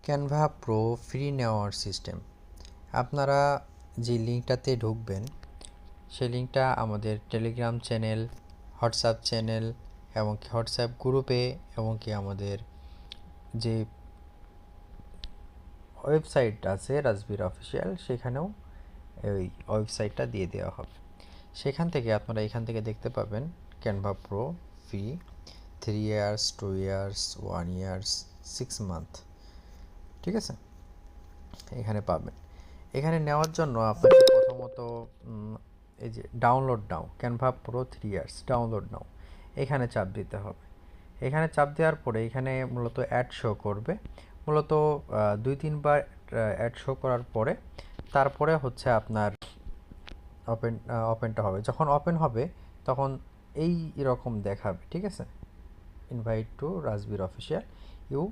Canva pro free নেওয়ার system. আপনারা যে লিঙ্কটাতে ঢুকবেন সেই লিঙ্কটা আমাদের টেলিগ্রাম চ্যানেল, হোয়াটসঅ্যাপ চ্যানেল এবং হোয়াটসঅ্যাপ গ্রুপে এবং কি আমাদের যে ওয়েবসাইট আছে রাজবীর অফিসিয়াল, সেখানেও ওই ওয়েবসাইটটা দিয়ে দেওয়া হবে। সেখান থেকে আপনারা এখান থেকে দেখতে পাবেন Canva pro free 3 years, 2 years, 1 years, 6 month. ঠিক আছে, এখানে পাবেন। এখানে নেওয়ার জন্য আপনাকে প্রথমত এই যে ডাউনলোড নাও, ক্যানভা প্রো 3 ইয়ার্স ডাউনলোড নাও, এখানে চাপ দিতে হবে। এখানে চাপ দেওয়ার পরে এখানে মূলত অ্যাড শো করবে। মূলত 2-3 বার অ্যাড শো করার পরে তারপরে হচ্ছে আপনার ওপেনটা হবে। যখন ওপেন হবে তখন এই রকম দেখাবে। ঠিক আছে, ইনভাইট টু রাজবীর অফিসিয়াল,